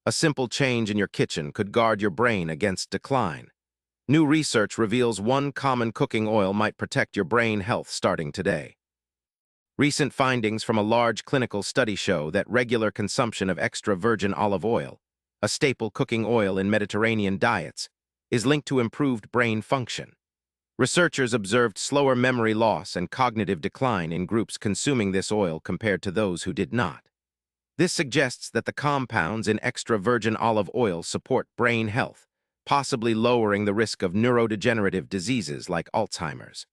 A simple change in your kitchen could guard your brain against decline. New research reveals one common cooking oil might protect your brain health starting today. Recent findings from a large clinical study show that regular consumption of extra virgin olive oil, a staple cooking oil in Mediterranean diets, is linked to improved brain function. Researchers observed slower memory loss and cognitive decline in groups consuming this oil compared to those who did not. This suggests that the compounds in extra virgin olive oil support brain health, possibly lowering the risk of neurodegenerative diseases like Alzheimer's.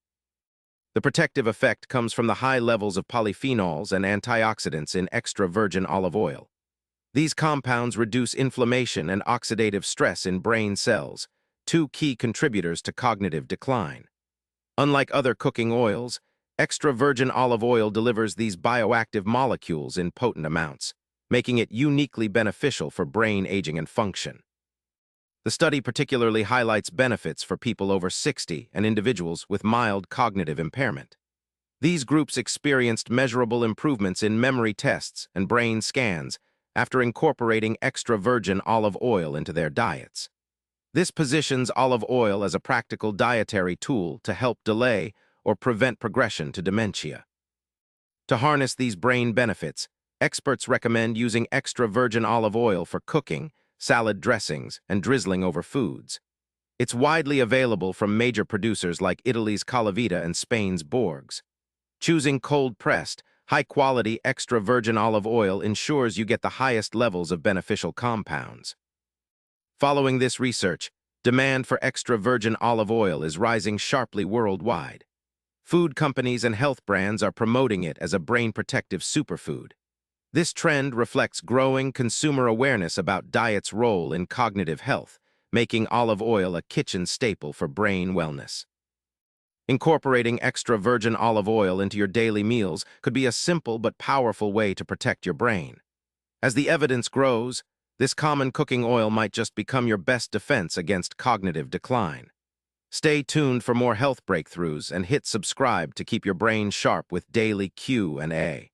The protective effect comes from the high levels of polyphenols and antioxidants in extra virgin olive oil. These compounds reduce inflammation and oxidative stress in brain cells, two key contributors to cognitive decline. Unlike other cooking oils, extra virgin olive oil delivers these bioactive molecules in potent amounts, making it uniquely beneficial for brain aging and function. The study particularly highlights benefits for people over 60 and individuals with mild cognitive impairment. These groups experienced measurable improvements in memory tests and brain scans after incorporating extra virgin olive oil into their diets. This positions olive oil as a practical dietary tool to help delay or prevent progression to dementia. To harness these brain benefits, experts recommend using extra virgin olive oil for cooking, salad dressings, and drizzling over foods. It's widely available from major producers like Italy's Colavita and Spain's Borges. Choosing cold-pressed, high-quality extra virgin olive oil ensures you get the highest levels of beneficial compounds. Following this research, demand for extra virgin olive oil is rising sharply worldwide. Food companies and health brands are promoting it as a brain-protective superfood. This trend reflects growing consumer awareness about diet's role in cognitive health, making olive oil a kitchen staple for brain wellness. Incorporating extra virgin olive oil into your daily meals could be a simple but powerful way to protect your brain. As the evidence grows, this common cooking oil might just become your best defense against cognitive decline. Stay tuned for more health breakthroughs and hit subscribe to keep your brain sharp with daily Q&A.